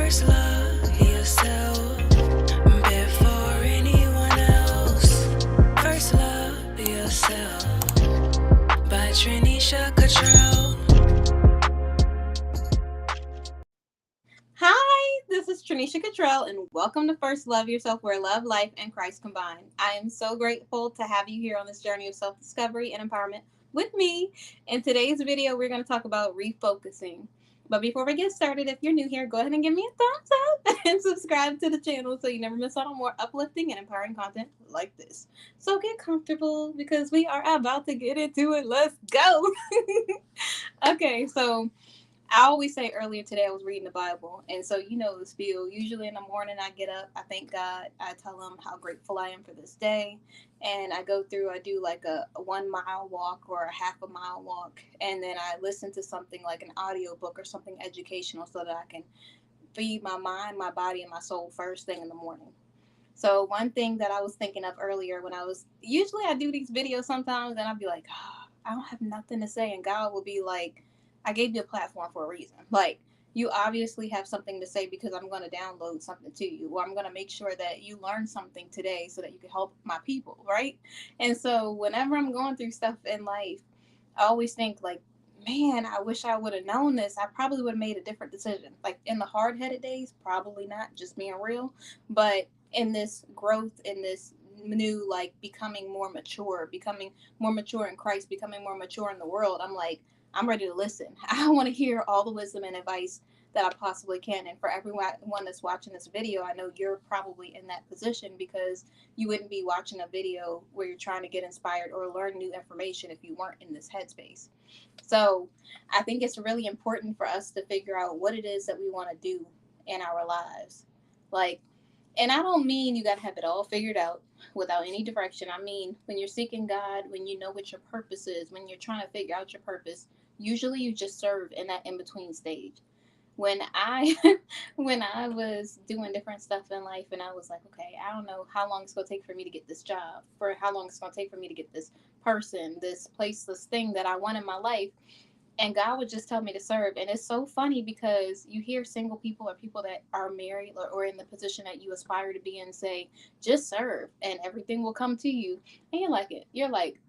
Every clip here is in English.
First love yourself before anyone else. First love yourself by Trinisha Cottrell. Hi, this is Trinisha Cottrell, and welcome to First Love Yourself, where love, life, and Christ combine. I am so grateful to have you here on this journey of self-discovery and empowerment with me. In today's video, we're going to talk about refocusing. But before we get started, if you're new here, go ahead and give me a thumbs up and subscribe to the channel so you never miss out on more uplifting and empowering content like this. So get comfortable because we are about to get into it. Let's go. Okay, so I always say earlier today I was reading the Bible, and so you know the spiel. Usually in the morning I get up, I thank God, I tell him how grateful I am for this day, and I go through, I do like a 1 mile walk or a half a mile walk, and then I listen to something like an audio book or something educational so that I can feed my mind, my body, and my soul first thing in the morning. So one thing that I was thinking of earlier when usually I do these videos sometimes and I'll be like, oh, I don't have nothing to say. And God will be like, I gave you a platform for a reason. Like, you obviously have something to say because I'm going to download something to you, or I'm going to make sure that you learn something today so that you can help my people, right? And so whenever I'm going through stuff in life, I always think like, man, I wish I would have known this. I probably would have made a different decision. Like in the hard-headed days, probably not, just being real. But in this growth, in this new, like becoming more mature in Christ, becoming more mature in the world, I'm like, I'm ready to listen. I want to hear all the wisdom and advice that I possibly can. And for everyone that's watching this video, I know you're probably in that position because you wouldn't be watching a video where you're trying to get inspired or learn new information if you weren't in this headspace. So I think it's really important for us to figure out what it is that we want to do in our lives. Like, and I don't mean you got to have it all figured out without any direction. I mean, when you're seeking God, when you know what your purpose is, when you're trying to figure out your purpose, usually you just serve in that in between stage. When I when I was doing different stuff in life and I was like, okay, I don't know how long it's going to take for me to get this job, for how long it's going to take for me to get this person, this place, this thing that I want in my life, and God would just tell me to serve. And it's so funny because you hear single people or people that are married or in the position that you aspire to be in say, just serve and everything will come to you. And you're like,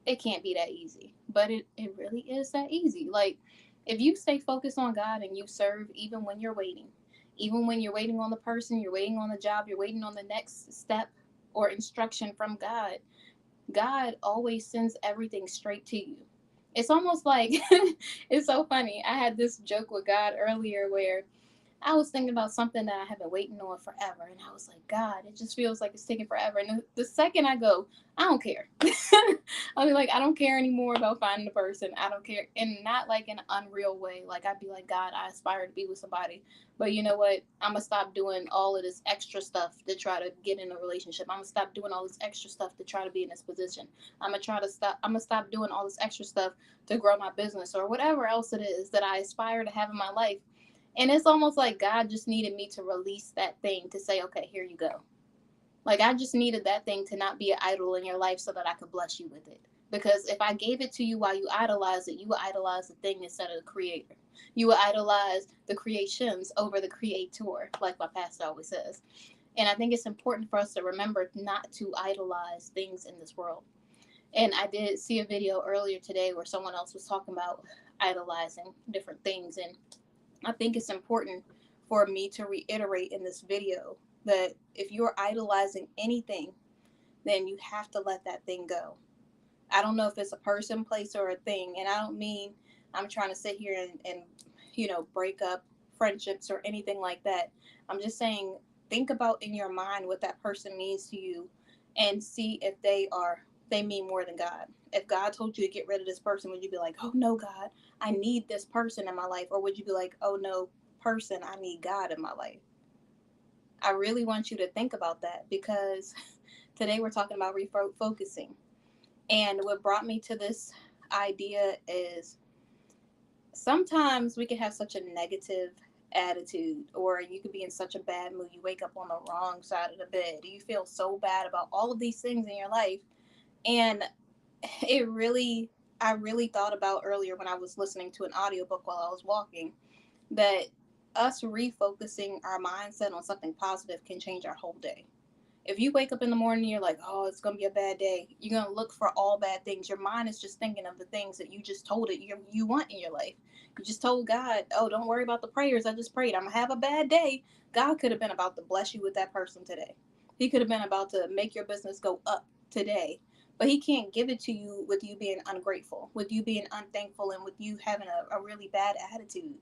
it can't be that easy. But it really is that easy. Like, if you stay focused on God and you serve even when you're waiting on the person, you're waiting on the job, you're waiting on the next step or instruction from God, God always sends everything straight to you. It's almost like it's so funny. I had this joke with God earlier where I was thinking about something that I have been waiting on forever. And I was like, God, it just feels like it's taking forever. And the second I go, I don't care. I'll be like, I don't care anymore about finding the person. I don't care. And not like in an unreal way. Like, I'd be like, God, I aspire to be with somebody. But you know what? I'm going to stop doing all of this extra stuff to try to get in a relationship. I'm going to stop doing all this extra stuff to try to be in this position. I'm going to stop doing all this extra stuff to grow my business or whatever else it is that I aspire to have in my life. And it's almost like God just needed me to release that thing to say, okay, here you go. Like, I just needed that thing to not be an idol in your life so that I could bless you with it. Because if I gave it to you while you idolize it, you would idolize the thing instead of the creator. You would idolize the creations over the creator, like my pastor always says. And I think it's important for us to remember not to idolize things in this world. And I did see a video earlier today where someone else was talking about idolizing different things. And I think it's important for me to reiterate in this video that if you're idolizing anything, then you have to let that thing go. I don't know if it's a person, place, or a thing. And I don't mean I'm trying to sit here and break up friendships or anything like that. I'm just saying, think about in your mind what that person means to you and see if they mean more than God. If God told you to get rid of this person, would you be like, oh no, God, I need this person in my life? Or would you be like, oh no, person, I need God in my life? I really want you to think about that because today we're talking about refocusing. And what brought me to this idea is sometimes we can have such a negative attitude, or you could be in such a bad mood. You wake up on the wrong side of the bed. You feel so bad about all of these things in your life. And I really thought about earlier when I was listening to an audiobook while I was walking that us refocusing our mindset on something positive can change our whole day. If you wake up in the morning and you're like, oh, it's going to be a bad day, you're going to look for all bad things. Your mind is just thinking of the things that you just told it you want in your life. You just told God, oh, don't worry about the prayers I just prayed. I'm going to have a bad day. God could have been about to bless you with that person today. He could have been about to make your business go up today. But he can't give it to you with you being ungrateful, with you being unthankful, and with you having a really bad attitude.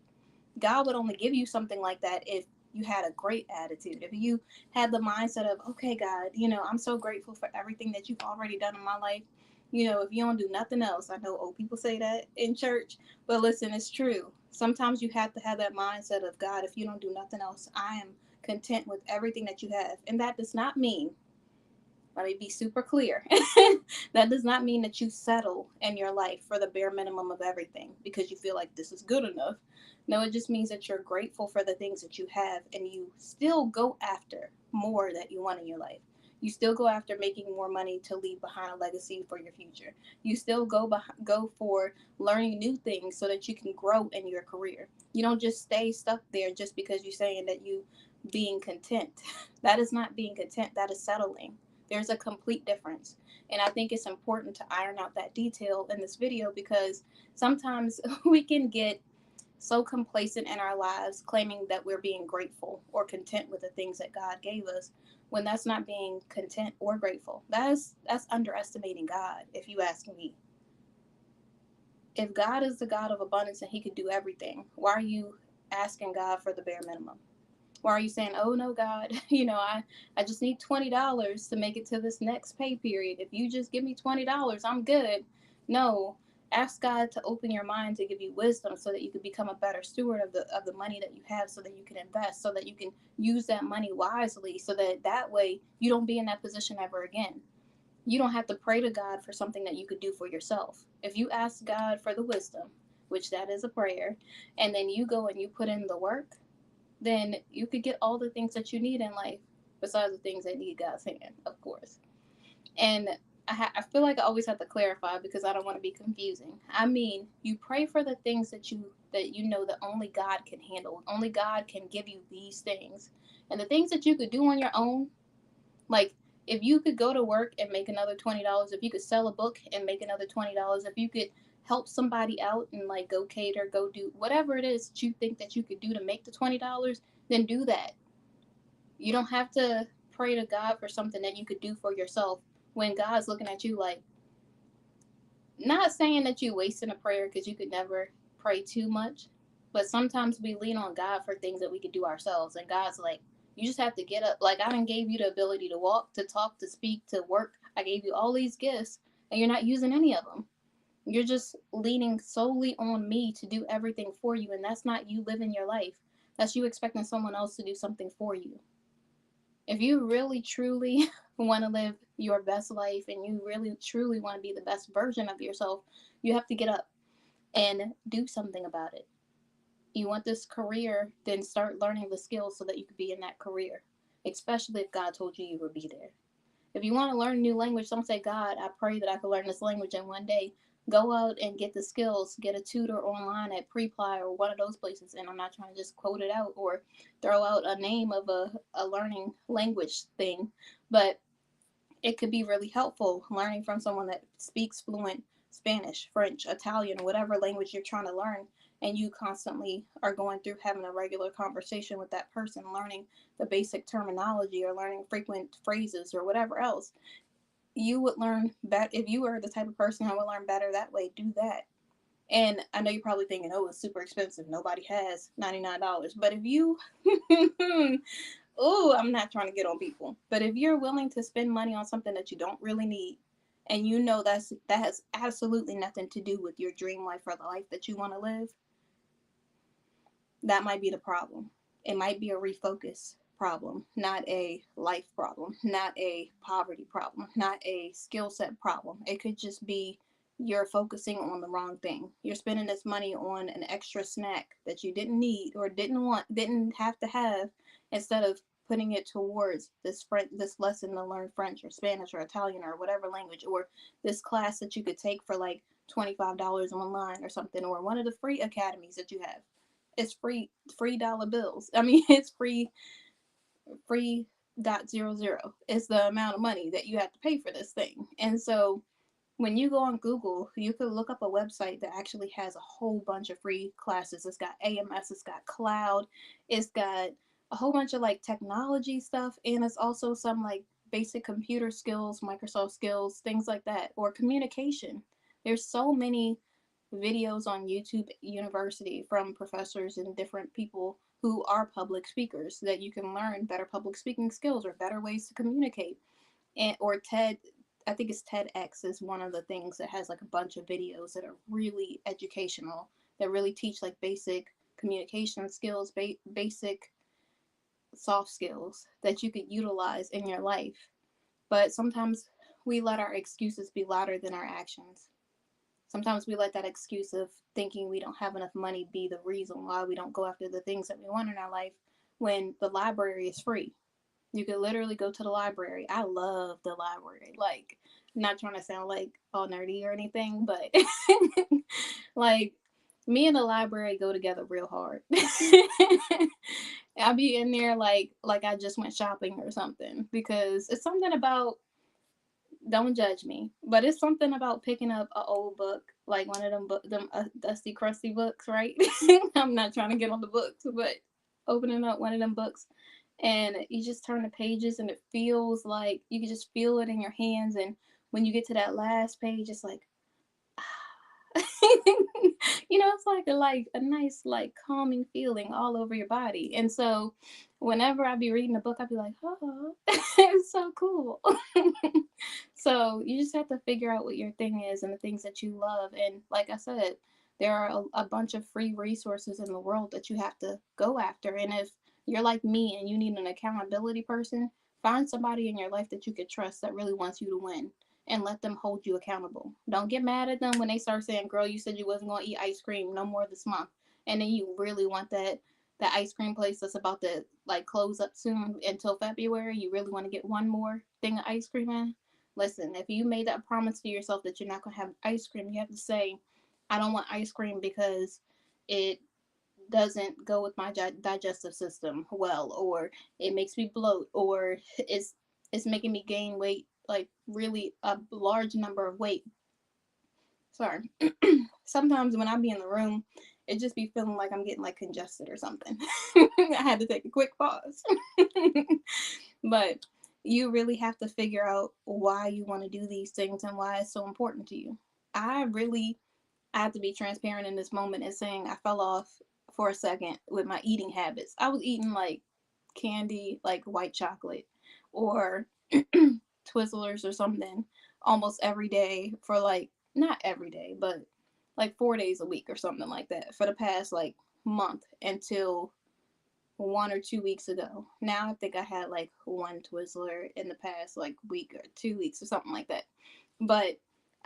God would only give you something like that if you had a great attitude. If you had the mindset of, okay, God, I'm so grateful for everything that you've already done in my life. If you don't do nothing else, I know old people say that in church, but listen, it's true. Sometimes you have to have that mindset of, God, if you don't do nothing else, I am content with everything that you have. And that does not mean, let me be super clear. That does not mean that you settle in your life for the bare minimum of everything because you feel like this is good enough. No, it just means that you're grateful for the things that you have and you still go after more that you want in your life. You still go after making more money to leave behind a legacy for your future. You still go for learning new things so that you can grow in your career. You don't just stay stuck there just because you're saying that you being content. That is not being content. That is settling. There's a complete difference. And I think it's important to iron out that detail in this video because sometimes we can get so complacent in our lives claiming that we're being grateful or content with the things that God gave us when that's not being content or grateful. That's underestimating God, if you ask me. If God is the God of abundance and he could do everything, why are you asking God for the bare minimum? Why are you saying, oh no, God, I just need $20 to make it to this next pay period. If you just give me $20, I'm good. No, ask God to open your mind to give you wisdom so that you can become a better steward of the money that you have, so that you can invest, so that you can use that money wisely, so that way you don't be in that position ever again. You don't have to pray to God for something that you could do for yourself. If you ask God for the wisdom, which that is a prayer, and then you go and you put in the work, then you could get all the things that you need in life, besides the things that need God's hand, of course. And I feel like I always have to clarify because I don't want to be confusing. I mean, you pray for the things that you know that only God can handle. Only God can give you these things. And the things that you could do on your own, like if you could go to work and make another $20, if you could sell a book and make another $20, if you could help somebody out and like go cater, go do whatever it is that you think that you could do to make the $20, then do that. You don't have to pray to God for something that you could do for yourself when God's looking at you like, not saying that you wasting a prayer because you could never pray too much, but sometimes we lean on God for things that we could do ourselves, and God's like, you just have to get up. Like I done gave you the ability to walk, to talk, to speak, to work. I gave you all these gifts, and you're not using any of them. You're just leaning solely on me to do everything for you, and that's not you living your life. That's you expecting someone else to do something for you. If you really truly want to live your best life and you really truly want to be the best version of yourself, you have to get up and do something about it. You want this career, then start learning the skills so that you could be in that career, especially if God told you you would be there. If you want to learn a new language, don't say, God, I pray that I could learn this language in one day. Go out and get the skills, get a tutor online at Preply or one of those places. And I'm not trying to just quote it out or throw out a name of a learning language thing, but it could be really helpful learning from someone that speaks fluent Spanish, French, Italian, whatever language you're trying to learn. And you constantly are going through having a regular conversation with that person, learning the basic terminology or learning frequent phrases or whatever else. You would learn better if you were the type of person who would learn better that way. Do that. And I know you're probably thinking, oh, it's super expensive. Nobody has $99. But if you, oh, I'm not trying to get on people. But if you're willing to spend money on something that you don't really need, and you know that has absolutely nothing to do with your dream life or the life that you want to live, that might be the problem. It might be a refocus problem, not a life problem, not a poverty problem, not a skill set problem. It could just be you're focusing on the wrong thing. You're spending this money on an extra snack that you didn't need or didn't have to have, instead of putting it towards this lesson to learn French or Spanish or Italian or whatever language, or this class that you could take for like $25 online or something, or one of the free academies that you have. It's free dollar bills. I mean, it's free dot zero zero. It's the amount of money that you have to pay for this thing. And so when you go on Google, you could look up a website that actually has a whole bunch of free classes. It's got AMS, it's got cloud, it's got a whole bunch of like technology stuff, and it's also some like basic computer skills, Microsoft skills, things like that, or communication. There's so many videos on YouTube University from professors and different people who are public speakers that you can learn better public speaking skills or better ways to communicate. And or TED, I think it's TEDx is one of the things that has like a bunch of videos that are really educational, that really teach like basic communication skills, basic soft skills that you could utilize in your life. But sometimes we let our excuses be louder than our actions. Sometimes we let that excuse of thinking we don't have enough money be the reason why we don't go after the things that we want in our life when the library is free. You could literally go to the library. I love the library. Like, I'm not trying to sound like all nerdy or anything, but like me and the library go together real hard. I'll be in there like I just went shopping or something because it's something about, don't judge me, but it's something about picking up an old book, like one of them dusty, crusty books, right? I'm not trying to get on the books, but opening up one of them books and you just turn the pages and it feels like you can just feel it in your hands. And when you get to that last page, it's like, it's like a nice like calming feeling all over your body. And so whenever I be reading a book, I'd be like, oh, it's so cool. So you just have to figure out what your thing is and the things that you love. And like I said, there are a bunch of free resources in the world that you have to go after. And if you're like me and you need an accountability person, find somebody in your life that you could trust that really wants you to win and let them hold you accountable. Don't get mad at them when they start saying, girl, you said you wasn't going to eat ice cream no more this month. And then you really want that ice cream place that's about to like close up soon until February. You really want to get one more thing of ice cream in. Listen, if you made that promise to yourself that you're not going to have ice cream, you have to say, I don't want ice cream because it doesn't go with my digestive system well, or it makes me bloat, or it's making me gain weight, like really a large number of weight. Sorry. Sometimes when I be in the room, it just be feeling like I'm getting like congested or something. I had to take a quick pause. But you really have to figure out why you want to do these things and why it's so important to you. I have to be transparent in this moment and saying I fell off for a second with my eating habits. I was eating like candy, like white chocolate or Twizzlers or something almost every day for like, not every day, but like 4 days a week or something like that for the past like month until 1 or 2 weeks ago. Now I think I had like one Twizzler in the past like week or 2 weeks or something like that. But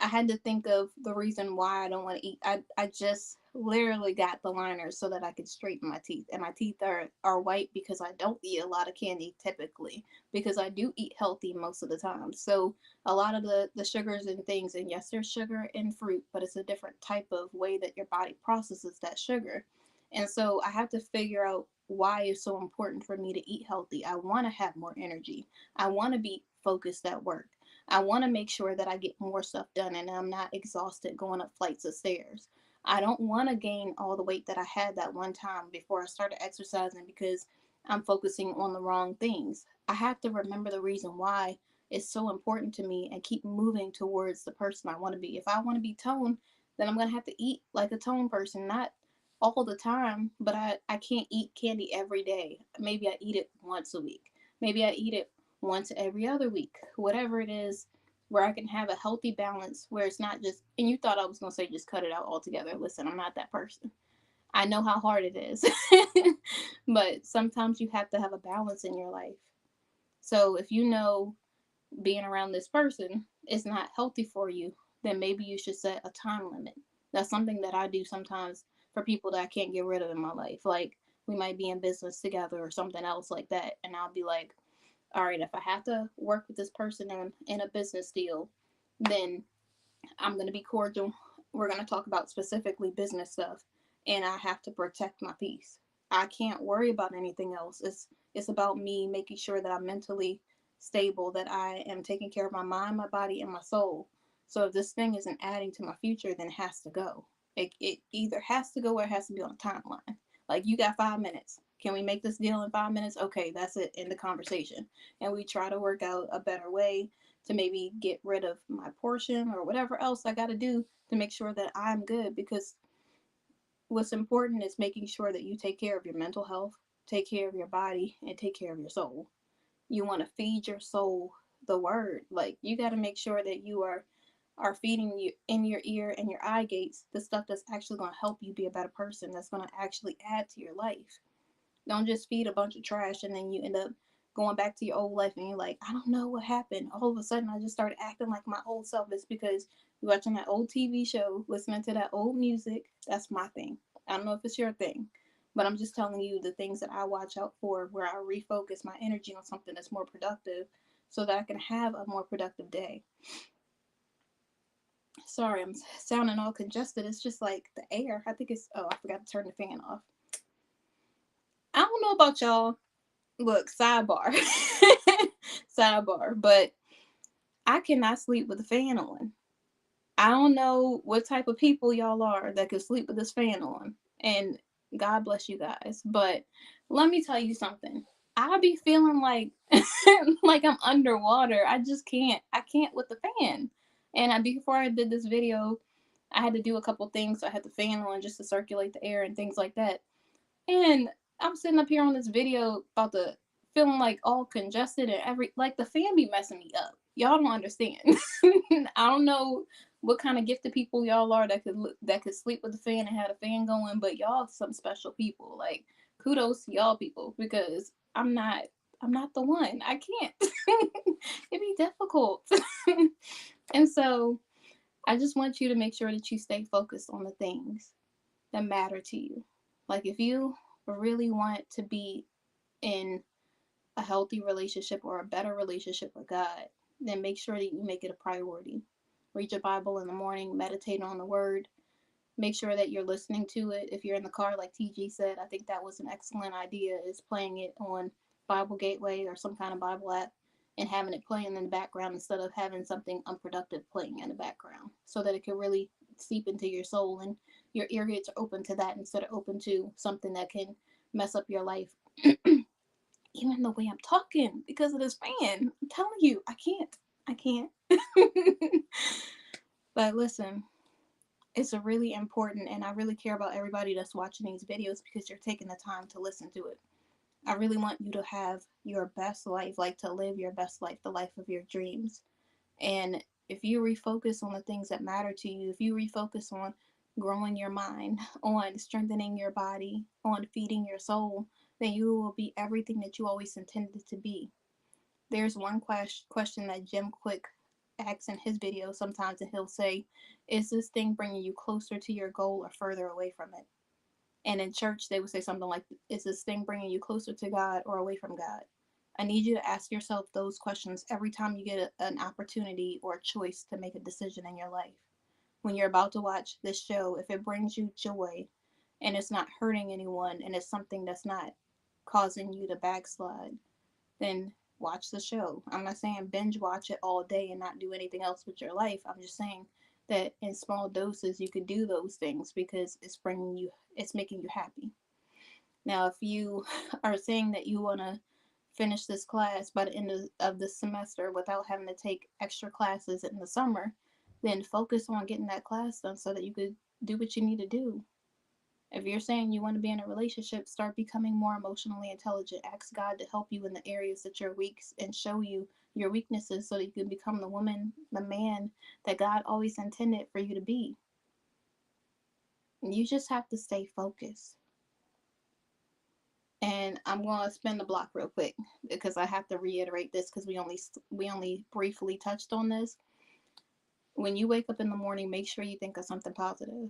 I had to think of the reason why I don't want to eat. I just literally got the liners so that I could straighten my teeth. And my teeth are white because I don't eat a lot of candy typically, because I do eat healthy most of the time. So a lot of the sugars and things, and yes, there's sugar in fruit, but it's a different type of way that your body processes that sugar. And so I have to figure out why it's so important for me to eat healthy. I want to have more energy. I want to be focused at work. I want to make sure that I get more stuff done and I'm not exhausted going up flights of stairs. I don't want to gain all the weight that I had that one time before I started exercising because I'm focusing on the wrong things. I have to remember the reason why it's so important to me and keep moving towards the person I want to be. If I want to be toned, then I'm going to have to eat like a toned person, not all the time, but I can't eat candy every day. Maybe I eat it once a week. Maybe I eat it once every other week. Whatever it is, where I can have a healthy balance where it's not just, and you thought I was going to say just cut it out altogether. Listen, I'm not that person. I know how hard it is. But sometimes you have to have a balance in your life. So if you know being around this person is not healthy for you, then maybe you should set a time limit. That's something that I do sometimes for people that I can't get rid of in my life. Like we might be in business together or something else like that. And I'll be like, all right, if I have to work with this person in a business deal, then I'm going to be cordial. We're going to talk about specifically business stuff. and I have to protect my peace. I can't worry about anything else. It's about me making sure that I'm mentally stable, that I am taking care of my mind, my body, and my soul. So if this thing isn't adding to my future, then it has to go. It either has to go or it has to be on a timeline. Like, you got 5 minutes. Can we make this deal in 5 minutes? Okay, that's it. End the conversation. And we try to work out a better way to maybe get rid of my portion or whatever else I got to do to make sure that I'm good. Because what's important is making sure that you take care of your mental health, take care of your body, and take care of your soul. You want to feed your soul the word. Like, you got to make sure that you are feeding you in your ear and your eye gates the stuff that's actually going to help you be a better person, that's going to actually add to your life. Don't just feed a bunch of trash and then you end up going back to your old life and you're like, I don't know what happened. All of a sudden, I just started acting like my old self. It's because you're watching that old TV show, listening to that old music. That's my thing. I don't know if it's your thing, but I'm just telling you the things that I watch out for, where I refocus my energy on something that's more productive so that I can have a more productive day. Sorry, I'm sounding all congested. It's just like the air. I think it's, oh, I forgot to turn the fan off. I don't know about y'all. Look, sidebar. Sidebar. But I cannot sleep with the fan on. I don't know what type of people y'all are that could sleep with this fan on. And God bless you guys. But let me tell you something. I be feeling like like I'm underwater. I just can't. I can't with the fan. And before I did this video, I had to do a couple things. So I had the fan on just to circulate the air and things like that. And I'm sitting up here on this video about the feeling like all congested and like the fan be messing me up. Y'all don't understand. I don't know what kind of gifted people y'all are that could sleep with the fan and have a fan going, but y'all some special people. Like, kudos to y'all people, because I'm not the one. I can't. It'd be difficult. And so I just want you to make sure that you stay focused on the things that matter to you. Like, if you really want to be in a healthy relationship or a better relationship with God, then make sure that you make it a priority. Read your Bible in the morning, meditate on the word, make sure that you're listening to it. If you're in the car, like TG said, I think that was an excellent idea, is playing it on Bible Gateway or some kind of Bible app and having it playing in the background instead of having something unproductive playing in the background, so that it can really seep into your soul and your ear gates are open to that instead of open to something that can mess up your life. Even the way I'm talking, because of this fan, I'm telling you, I can't. But listen, it's a really important, and I really care about everybody that's watching these videos, because you're taking the time to listen to it. I really want you to have your best life, like to live your best life, the life of your dreams. And if you refocus on the things that matter to you, if you refocus on growing your mind, on strengthening your body, on feeding your soul, then you will be everything that you always intended to be. There's one question that Jim Quick asks in his videos sometimes, and he'll say, is this thing bringing you closer to your goal or further away from it? And in church, they would say something like, is this thing bringing you closer to God or away from God? I need you to ask yourself those questions every time you get an opportunity or a choice to make a decision in your life. When you're about to watch this show, if it brings you joy and it's not hurting anyone and it's something that's not causing you to backslide, then watch the show. I'm not saying binge watch it all day and not do anything else with your life. I'm just saying that in small doses you could do those things, because it's making you happy. Now, if you are saying that you want to finish this class by the end of the semester without having to take extra classes in the summer, then focus on getting that class done so that you could do what you need to do. If you're saying you want to be in a relationship, start becoming more emotionally intelligent. Ask God to help you in the areas that you're weak and show you your weaknesses so that you can become the woman, the man that God always intended for you to be. You just have to stay focused. And I'm going to spin the block real quick, because I have to reiterate this, because we only briefly touched on this. When you wake up in the morning, make sure you think of something positive.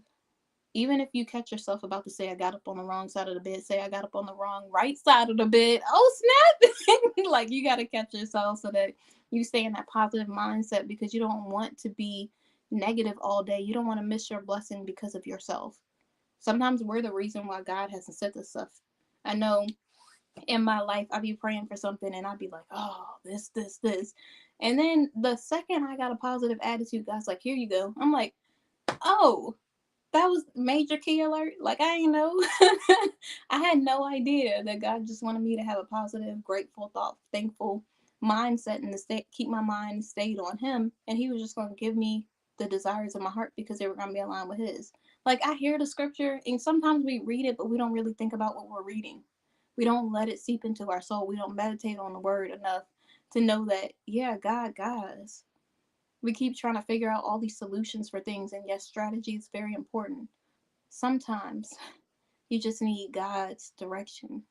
Even if you catch yourself about to say, I got up on the wrong side of the bed, say, I got up on the wrong right side of the bed. Oh, snap. Like, you got to catch yourself so that you stay in that positive mindset, because you don't want to be negative all day. You don't want to miss your blessing because of yourself. Sometimes we're the reason why God hasn't said this stuff. I know in my life, I'd be praying for something and I'd be like, oh, this. And then the second I got a positive attitude, God's like, here you go. I'm like, oh, that was major key alert. Like, I ain't know. I had no idea that God just wanted me to have a positive, grateful thought, thankful mindset and to keep my mind stayed on Him. And He was just going to give me the desires of my heart because they were going to be aligned with His. Like, I hear the scripture and sometimes we read it, but we don't really think about what we're reading. We don't let it seep into our soul. We don't meditate on the word enough to know that, yeah, God got us. We keep trying to figure out all these solutions for things, and yes, strategy is very important. Sometimes you just need God's direction.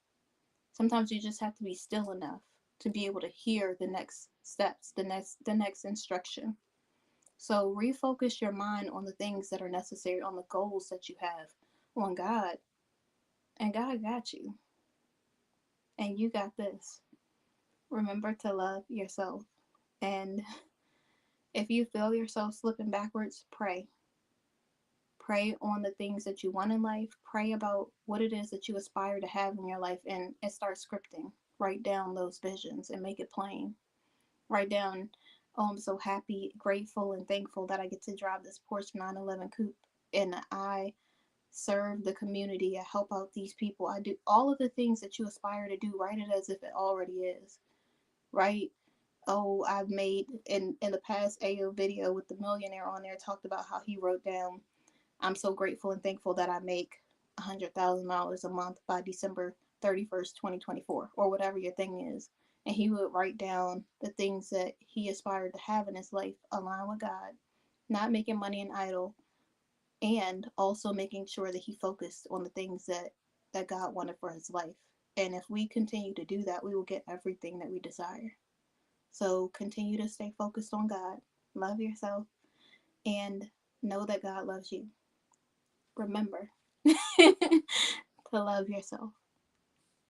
Sometimes you just have to be still enough to be able to hear the next steps, the next instruction. So refocus your mind on the things that are necessary, on the goals that you have, on God, and God got you, and you got this. Remember to love yourself. And if you feel yourself slipping backwards, pray. Pray on the things that you want in life. Pray about what it is that you aspire to have in your life and start scripting. Write down those visions and make it plain. Write down, oh, I'm so happy, grateful, and thankful that I get to drive this Porsche 911 coupe and I serve the community. I help out these people. I do all of the things that you aspire to do. Write it as if it already is. Right? Oh, I've made in the past AO video with the millionaire on there talked about how he wrote down, I'm so grateful and thankful that I make $100,000 a month by December 31st, 2024, or whatever your thing is. And he would write down the things that he aspired to have in his life align with God, not making money an idol, and also making sure that he focused on the things that God wanted for his life. And if we continue to do that, we will get everything that we desire. So continue to stay focused on God, love yourself, and know that God loves you. Remember to love yourself.